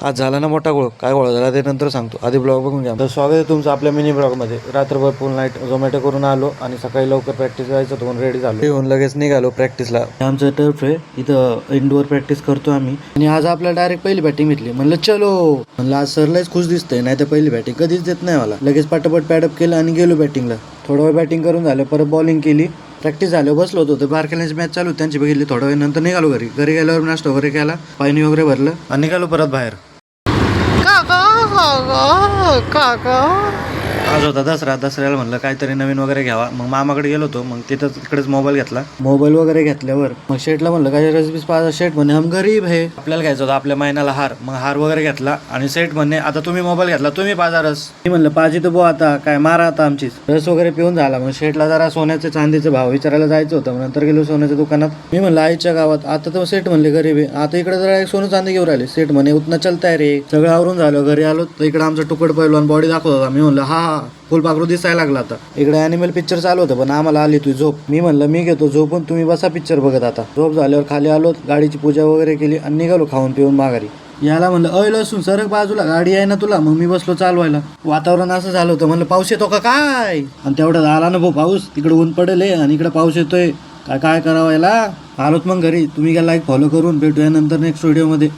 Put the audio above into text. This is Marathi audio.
आज झाला ना मोठा गोळ, काय गोळ झाला ते नंतर सांगतो, आधी ब्लॉग बघून घ्या. तर स्वागत आहे तुमचं आपल्या मिनी ब्लॉगमध्ये. रात्रभर फुल नाईट झोमॅटो करून आलो आणि सकाळी लवकर प्रॅक्टिस जायचं होतं, रेडी झालो, येऊन लगेच निघालो प्रॅक्टिसला. आमचं टर्फ आहे इथं, इंडोर प्रॅक्टिस करतो आम्ही. आणि आज आपल्याला डायरेक्ट पहिली बॅटिंग भेटली. म्हणलं चलो, म्हणलं आज सरलाच खुश दिसतंय, नाही तर पहिली बॅटिंग कधीच देत नाही मला. लगेच पटापट पॅडअप केलं आणि गेलो बॅटिंगला. थोडा वेळ बॅटिंग करून झालं, परत बॉलिंग केली. प्रॅक्टिस झालं, बसलो होतो तर बारकेल्यांची मॅच चालू, त्यांची बघितली. थोडा वेळ नंतर निघालो घरी. घरी गेल्यावर नाश्ता वगैरे केला, पाणी वगैरे भरलं आणि निघालो परत बाहेर. आज होता दसरा, दसऱ्याला म्हणलं काहीतरी नवीन वगैरे घ्यावा. मग मामाकडे गेलो होतो, मग तिकडेच मोबाईल घेतला. मोबाईल वगैरे घेतल्यावर मग शेटला म्हणलं काय रसबीस पाहा. शेट म्हणे हम गरीब है, आपल्याला घ्यायचं होतं आपल्या महिन्याला हार. मग हार वगैरे घेतला आणि शेट म्हणे आता तुम्ही मोबाईल घेतला, तुम्ही पाजा रस. मी म्हणलं पाजी तर बो, आता काय मारा आता आमचीच. रस वगैरे पिऊन झाला. मग शेटला जरा सोन्याचे चांदीचे भाव विचारायला जायचं होतं. नंतर गेलो सोन्याच्या दुकानात. मी म्हणलं आईच्या गावात. आता तर शेट म्हणले गरीब आहे, आता इकडे जरा एक सोनं चांदी घेऊन राहिले. शेट म्हणे उतना चलताय रे. सगळं आवरून झालं, घरी आलो तर इकडे आमचा तुकड पहिलवान बॉडी दाखवत होता. मी म्हणलं हा फुलपाखरू दिसायला लागला. आता इकडे अॅनिमल पिक्चर चालू होतं, पण आम्हाला आली तुझी झोप. मी म्हणलं मी घेतो झोपून, तुम्ही बसा पिक्चर बघत. आता झोप झाल्यावर खाली आलो, गाडीची पूजा वगैरे केली आणि निघालो खाऊन पिऊन माघारी. याला म्हणलं अय लसून सरक बाजूला, गाडी आहे ना तुला. मग मी बसलो चालवायला. वातावरण असं झालं होतं, म्हणलं पाऊस येतो का काय. आणि तेवढं आला ना भाऊ पाऊस. तिकडे ऊन पडेल आणि इकडे पाऊस येतोय. काय करावं याला. आलोत मग घरी. तुम्ही गेला लाईक फॉलो करून भेटूया नंतर नेक्स्ट व्हिडिओ मध्ये.